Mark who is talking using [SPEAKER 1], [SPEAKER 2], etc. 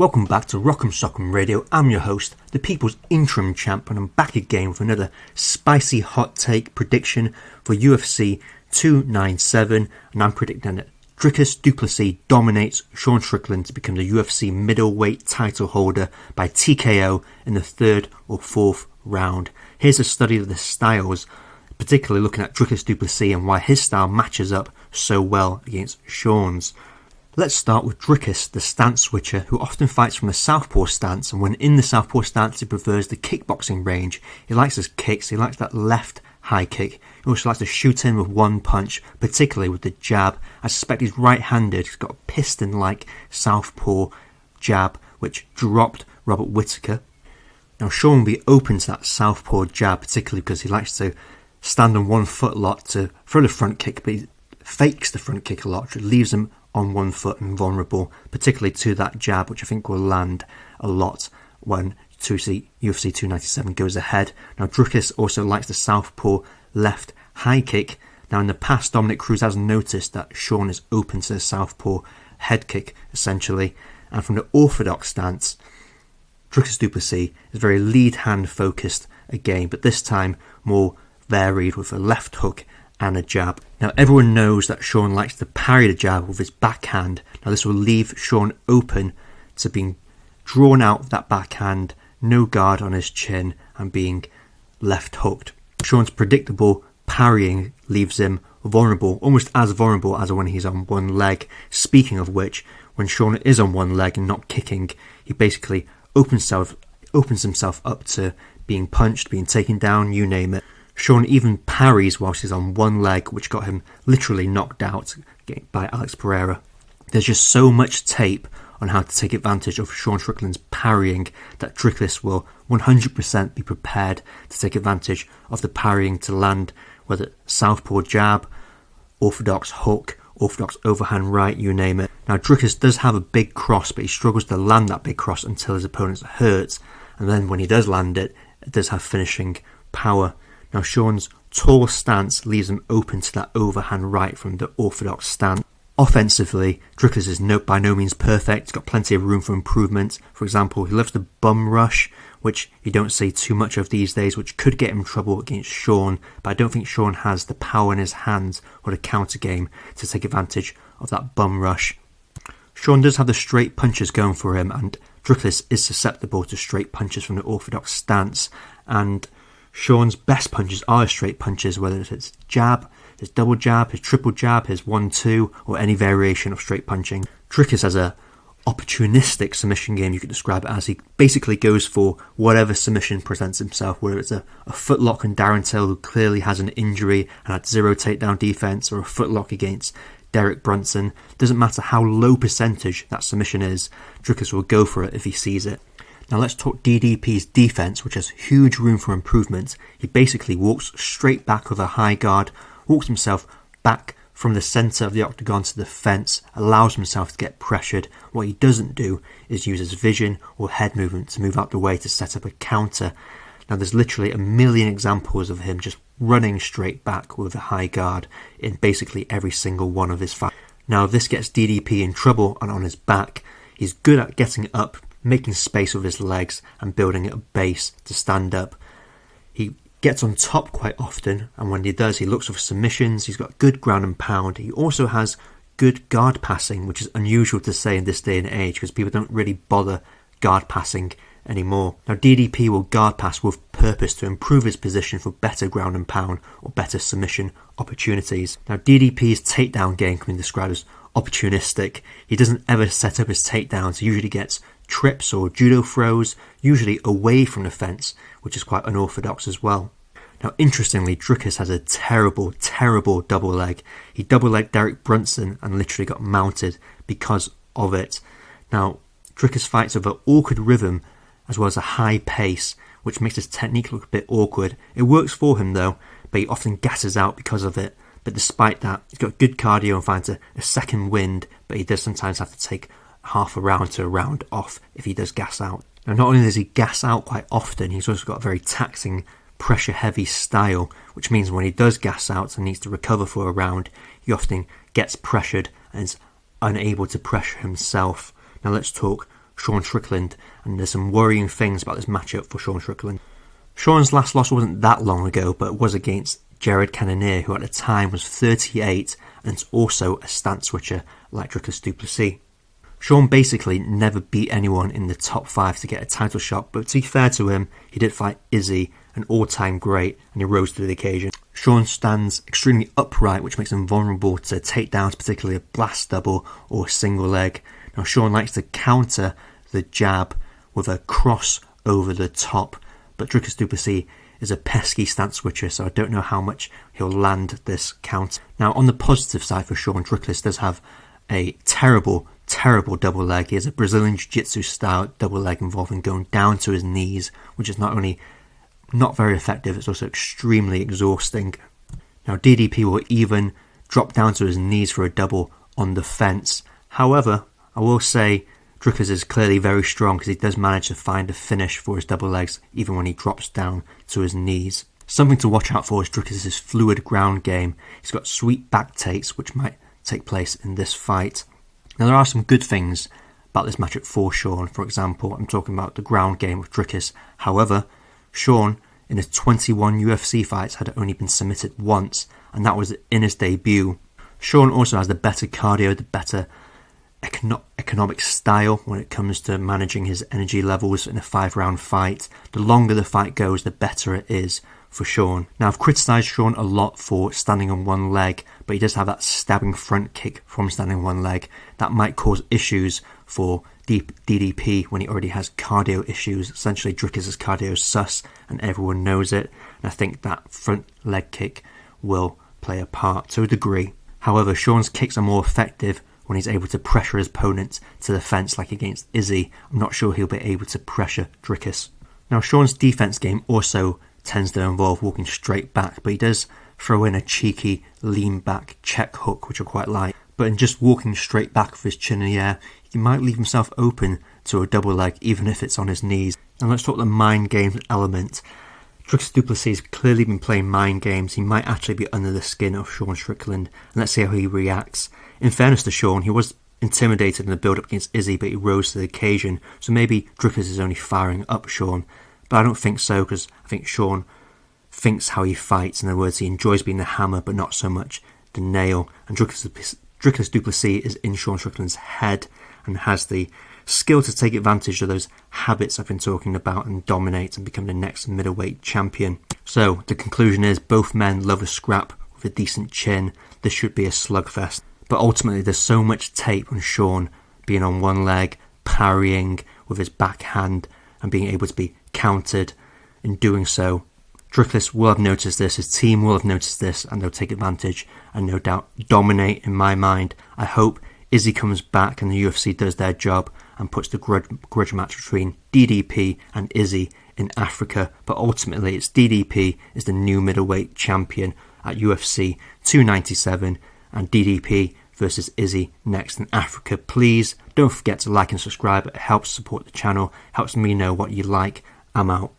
[SPEAKER 1] Welcome back to Rock'em Sock'em Radio. I'm your host, the People's Interim Champ, and I'm back again with another spicy hot take prediction for UFC 297, and I'm predicting that Dricus Du Plessis dominates Sean Strickland to become the UFC middleweight title holder by TKO in the third or fourth round. Here's a study of the styles, particularly looking at Dricus Du Plessis and why his style matches up so well against Sean's. Let's start with Dricus, the stance switcher, who often fights from a southpaw stance, and when in the southpaw stance he prefers the kickboxing range. He likes his kicks, he likes that left high kick. He also likes to shoot in with one punch, particularly with the jab. I suspect he's right-handed. He's got a piston-like southpaw jab, which dropped Robert Whittaker. Now Sean will be open to that southpaw jab, particularly because he likes to stand on one foot a lot to throw the front kick, but he fakes the front kick a lot, which leaves him on one foot and vulnerable, particularly to that jab, which I think will land a lot when UFC 297 goes ahead. Now Dricus also likes the southpaw left high kick. Now in the past, Dominic Cruz has noticed that Sean is open to the southpaw head kick, essentially. And from the orthodox stance, Dricus Du Plessis is very lead hand focused again, but this time more varied with a left hook and a jab. Now everyone knows that Sean likes to parry the jab with his backhand. Now this will leave Sean open to being drawn out with that backhand, no guard on his chin, and being left hooked. Sean's predictable parrying leaves him vulnerable, almost as vulnerable as when he's on one leg. Speaking of which, when Sean is on one leg and not kicking, he basically opens himself up to being punched, being taken down, you name it. Sean even parries whilst he's on one leg, which got him literally knocked out by Alex Pereira. There's just so much tape on how to take advantage of Sean Strickland's parrying that Dricus will 100% be prepared to take advantage of the parrying to land, whether southpaw jab, orthodox hook, orthodox overhand right, you name it. Now Dricus does have a big cross, but he struggles to land that big cross until his opponent's hurt, and then when he does land it, it does have finishing power. Now Sean's tall stance leaves him open to that overhand right from the orthodox stance. Offensively, Dricus is by no means perfect. He's got plenty of room for improvement. For example, he loves the bum rush, which you don't see too much of these days, which could get him in trouble against Sean, but I don't think Sean has the power in his hands or the counter game to take advantage of that bum rush. Sean does have the straight punches going for him, and Dricus is susceptible to straight punches from the orthodox stance, and Sean's best punches are straight punches, whether it's his jab, his double jab, his triple jab, his 1-2, or any variation of straight punching. Dricus has a opportunistic submission game, you could describe it as. He basically goes for whatever submission presents himself, whether it's a footlock on Darren Till, who clearly has an injury and had zero takedown defense, or a footlock against Derek Brunson. Doesn't matter how low percentage that submission is, Dricus will go for it if he sees it. Now let's talk DDP's defense, which has huge room for improvement. He basically walks straight back with a high guard, walks himself back from the centre of the octagon to the fence, allows himself to get pressured. What he doesn't do is use his vision or head movement to move out the way to set up a counter. Now there's literally a million examples of him just running straight back with a high guard in basically every single one of his fights. Now this gets DDP in trouble, and on his back, he's good at getting up, making space with his legs and building a base to stand up. He gets on top quite often, and when he does, he looks for submissions. He's got good ground and pound. He also has good guard passing, which is unusual to say in this day and age because people don't really bother guard passing anymore. Now DDP will guard pass with purpose to improve his position for better ground and pound or better submission opportunities. Now DDP's takedown game can be described as opportunistic. He doesn't ever set up his takedowns. He usually gets trips or judo throws, usually away from the fence, which is quite unorthodox as well. Now interestingly, Dricus has a terrible double leg. He double-legged Derek Brunson and literally got mounted because of it. Now Dricus fights with an awkward rhythm as well as a high pace, which makes his technique look a bit awkward. It works for him though, but he often gasses out because of it. But despite that, he's got good cardio and finds a second wind, but he does sometimes have to take half a round to a round off if he does gas out. Now not only does he gas out quite often, he's also got a very taxing, pressure heavy style, which means when he does gas out and needs to recover for a round, he often gets pressured and is unable to pressure himself. Now let's talk Sean Strickland, and there's some worrying things about this matchup for Sean Strickland. Sean's last loss wasn't that long ago, but it was against Jared Cannonier, who at the time was 38 and is also a stance switcher like Dricus Du Plessis. Sean basically never beat anyone in the top 5 to get a title shot, but to be fair to him, he did fight Izzy, an all-time great, and he rose to the occasion. Sean stands extremely upright, which makes him vulnerable to takedowns, particularly a blast double or a single leg. Now Sean likes to counter the jab with a cross over the top, but Dricus Du Plessis is a pesky stance switcher, so I don't know how much he'll land this count. Now on the positive side for Sean, Dricus does have a terrible double leg. He has a Brazilian Jiu-Jitsu style double leg involving going down to his knees, which is not only not very effective, it's also extremely exhausting. Now DDP will even drop down to his knees for a double on the fence. However, I will say Dricus is clearly very strong because he does manage to find a finish for his double legs even when he drops down to his knees. Something to watch out for is Dricus' fluid ground game. He's got sweet back takes which might take place in this fight. Now there are some good things about this matchup for Sean. For example, I'm talking about the ground game with Dricus. However, Sean in his 21 UFC fights had only been submitted once, and that was in his debut. Sean also has the better cardio, the better economic style when it comes to managing his energy levels in a 5-round fight. The longer the fight goes, the better it is for Sean. Now I've criticised Sean a lot for standing on one leg, but he does have that stabbing front kick from standing on one leg. That might cause issues for DDP when he already has cardio issues. Essentially Dricus' cardio is sus and everyone knows it, and I think that front leg kick will play a part to a degree. However, Sean's kicks are more effective when he's able to pressure his opponent to the fence like against Izzy. I'm not sure he'll be able to pressure Dricus. Now Sean's defense game also tends to involve walking straight back, but he does throw in a cheeky lean back check hook which I quite like. But in just walking straight back with his chin in the air, he might leave himself open to a double leg even if it's on his knees. Now let's talk the mind games element. Dricus Du Plessis has clearly been playing mind games. He might actually be under the skin of Sean Strickland, and let's see how he reacts. In fairness to Sean, he was intimidated in the build-up against Izzy, but he rose to the occasion, so maybe Dricus is only firing up Sean. But I don't think so, because I think Sean thinks how he fights. In other words, he enjoys being the hammer, but not so much the nail. And Dricus Du Plessis is in Sean Strickland's head and has the skill to take advantage of those habits I've been talking about and dominate and become the next middleweight champion. So the conclusion is both men love a scrap with a decent chin. This should be a slugfest. But ultimately there's so much tape on Sean being on one leg, parrying with his backhand and being able to be countered in doing so. Dricus will have noticed this, his team will have noticed this, and they'll take advantage and no doubt dominate in my mind. I hope Izzy comes back and the UFC does their job and puts the grudge match between DDP and Izzy in Africa. But ultimately it's DDP is the new middleweight champion at UFC 297 and DDP versus Izzy next in Africa. Please don't forget to like and subscribe. It helps support the channel, helps me know what you like. I'm out.